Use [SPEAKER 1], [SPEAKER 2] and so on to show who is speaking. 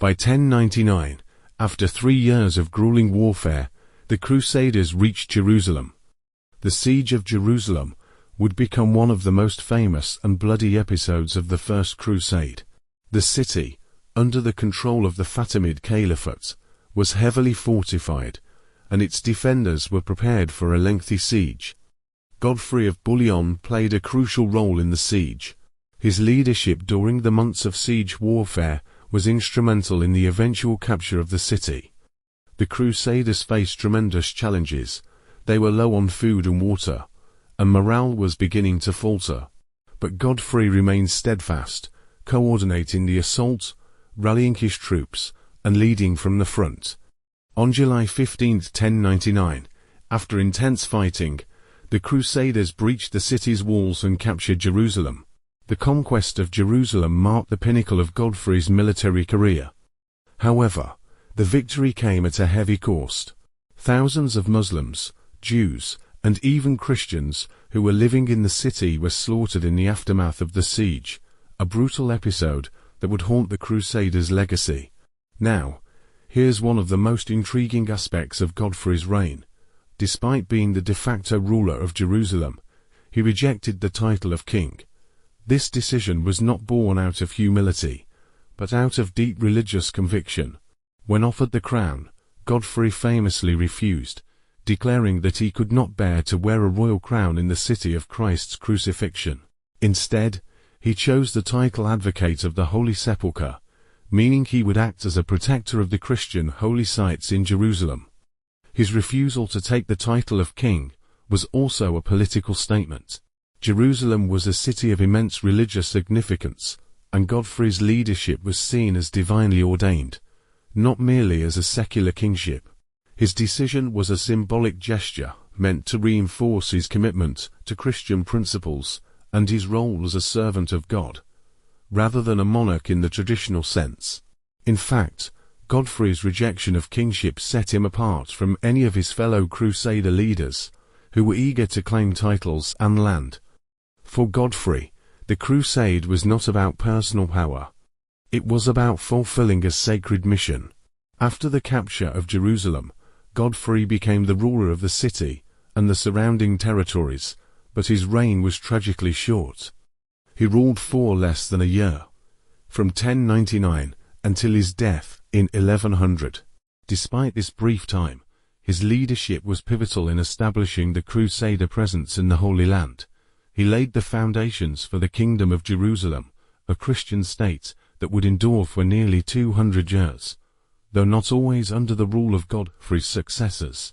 [SPEAKER 1] By 1099, after 3 years of grueling warfare, the Crusaders reached Jerusalem. The siege of Jerusalem would become one of the most famous and bloody episodes of the First Crusade. The city, under the control of the Fatimid Caliphate, was heavily fortified, and its defenders were prepared for a lengthy siege. Godfrey of Bouillon played a crucial role in the siege. His leadership during the months of siege warfare was instrumental in the eventual capture of the city. The Crusaders faced tremendous challenges. They were low on food and water, and morale was beginning to falter. But Godfrey remained steadfast, coordinating the assault, rallying his troops, and leading from the front. On July 15, 1099, after intense fighting, the Crusaders breached the city's walls and captured Jerusalem. The conquest of Jerusalem marked the pinnacle of Godfrey's military career. However, the victory came at a heavy cost. Thousands of Muslims, Jews, and even Christians who were living in the city were slaughtered in the aftermath of the siege, a brutal episode that would haunt the Crusaders' legacy. Now, here's one of the most intriguing aspects of Godfrey's reign. Despite being the de facto ruler of Jerusalem, he rejected the title of king. This decision was not born out of humility, but out of deep religious conviction. When offered the crown, Godfrey famously refused, declaring that he could not bear to wear a royal crown in the city of Christ's crucifixion. Instead, he chose the title Advocate of the Holy Sepulchre, meaning he would act as a protector of the Christian holy sites in Jerusalem. His refusal to take the title of king was also a political statement. Jerusalem was a city of immense religious significance, and Godfrey's leadership was seen as divinely ordained, not merely as a secular kingship. His decision was a symbolic gesture meant to reinforce his commitment to Christian principles and his role as a servant of God, rather than a monarch in the traditional sense. In fact, Godfrey's rejection of kingship set him apart from any of his fellow Crusader leaders, who were eager to claim titles and land. For Godfrey, the crusade was not about personal power. It was about fulfilling a sacred mission. After the capture of Jerusalem, Godfrey became the ruler of the city and the surrounding territories, but his reign was tragically short. He ruled for less than a year, from 1099 until his death in 1100. Despite this brief time, his leadership was pivotal in establishing the Crusader presence in the Holy Land. He laid the foundations for the Kingdom of Jerusalem, a Christian state that would endure for nearly 200 years, though not always under the rule of Godfrey's successors.